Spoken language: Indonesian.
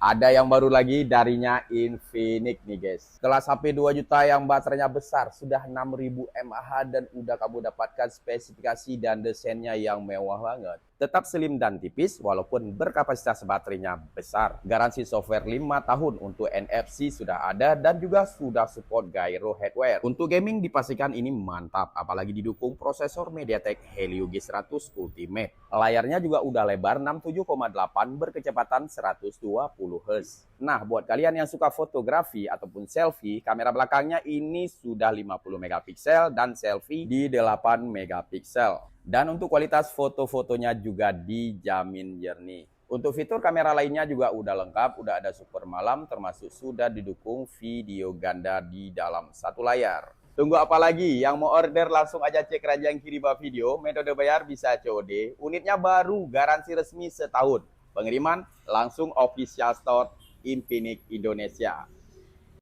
Ada yang baru lagi darinya Infinix nih guys. Kelas HP 2 juta yang baterainya besar, sudah 6000 mAh dan udah kamu dapatkan spesifikasi dan desainnya yang mewah banget. Tetap slim dan tipis walaupun berkapasitas baterainya besar. Garansi software 5 tahun untuk NFC sudah ada dan juga sudah support gyro hardware. Untuk gaming dipastikan ini mantap, apalagi didukung prosesor MediaTek Helio G100 Ultimate. Layarnya juga udah lebar 67,8 berkecepatan 120 Hz. Nah, buat kalian yang suka fotografi ataupun selfie, kamera belakangnya ini sudah 50 megapiksel dan selfie di 8 megapiksel. Dan untuk kualitas foto-fotonya juga dijamin jernih. Untuk fitur kamera lainnya juga udah lengkap, udah ada super malam, termasuk sudah didukung video ganda di dalam satu layar. Tunggu apa lagi? Yang mau order langsung aja cek Rajang kiri bawah video. Metode bayar bisa COD. Unitnya baru, garansi resmi setahun. Pengiriman langsung official store Infinix Indonesia.